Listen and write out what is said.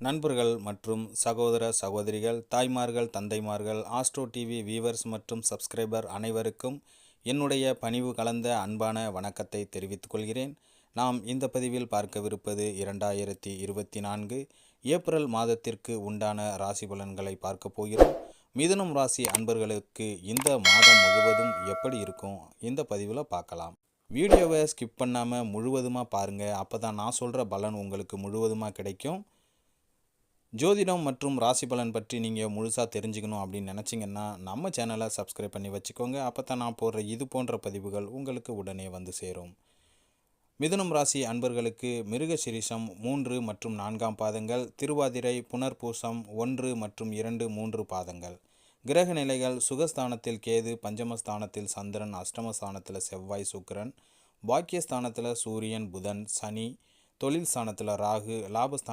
நண்பர்கள் மற்றும் சகோதர சகோதரிகள், தாய்மார்கள், தந்தைமார்கள், ஆஸ்ட்ரோ டிவி வியூவர்ஸ் மற்றும் சப்ஸ்கிரைபர் அனைவருக்கும் என்னுடைய பணிவு கலந்த அன்பான வணக்கத்தை தெரிவித்துக் கொள்கிறேன். நாம் இந்த பதிவில் பார்க்கவிருப்பது 2024 ஏப்ரல் மாதத்திற்கு உண்டான ராசி பலன்களை பார்க்க போகிறோம். மிதுனம் ராசி அன்பர்களுக்கு இந்த மாதம் முழுவதும் எப்படி இருக்கும் இந்த பதிவில் பார்க்கலாம். வீடியோவை ஸ்கிப் பண்ணாமல் முழுவதுமாக பாருங்கள். அப்போ தான் நான் சொல்கிற பலன் உங்களுக்கு முழுவதுமாக கிடைக்கும். ஜோதிடம் மற்றும் ராசி பலன் பற்றி நீங்கள் முழுசாக தெரிஞ்சுக்கணும் அப்படின்னு நினச்சிங்கன்னா நம்ம சேனலை சப்ஸ்கிரைப் பண்ணி வச்சுக்கோங்க. அப்போ தான் நான் போடுற இது போன்ற பதிவுகள் உங்களுக்கு உடனே வந்து சேரும். மிதுனம் ராசி அன்பர்களுக்கு மிருகசிரிஷம் 3 மற்றும் 4 பாதங்கள், திருவாதிரை, புனர்பூசம் 1 மற்றும் 2, 3 பாதங்கள். கிரக நிலைகள்: சுகஸ்தானத்தில் கேது, பஞ்சமஸ்தானத்தில் சந்திரன், அஷ்டமஸ்தானத்தில் செவ்வாய் சுக்கிரன், பாக்கியஸ்தானத்தில் சூரியன் புதன் சனி, தொழில் ஸ்தானத்தில் ராகு, லாபஸ்தான